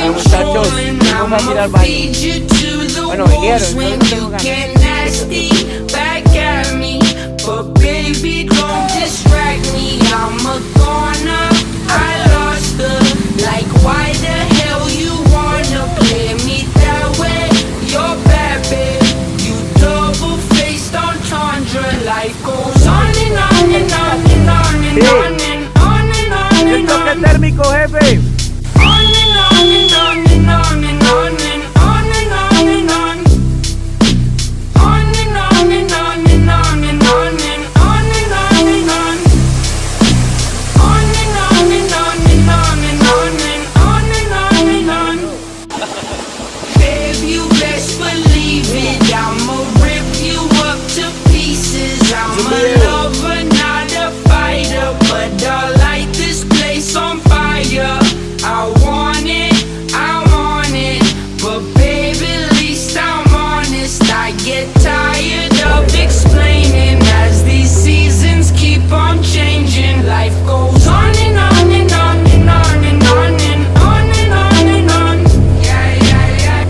Muchachos, vamos a ir al baño. Bueno, vinieron, no tengo ganas. But baby, don't distract me. I'm a goner. I lost her. Like, why the hell you wanna play me that way? You're bad, babe. You double-faced entendre. Life goes on and on and on and on and on and on and on El and toque on. térmico, jefe. On and on and on and on and on and on and on and on. On and on and on and on and on and on and on and on. On and on and on and on and on and on and on and on. Babe, you best believe it. I'ma rip you up to pieces. I'm a lover, not a fighter, but I'll light this place on fire. I want it, but baby, at least I'm honest. I get tired of explaining as these seasons keep on changing. Life goes on and on and on and on and on and on and on and on. Yeah, yeah, yeah.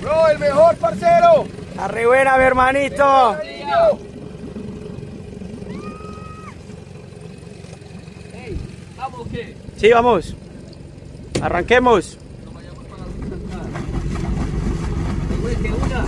Bro, el mejor, parcero. Arribuena, mi hermanito. Hey, ¿vamos o qué? Sí, vamos. Arranquemos. No vayamos para la cantada. Recuerde que una.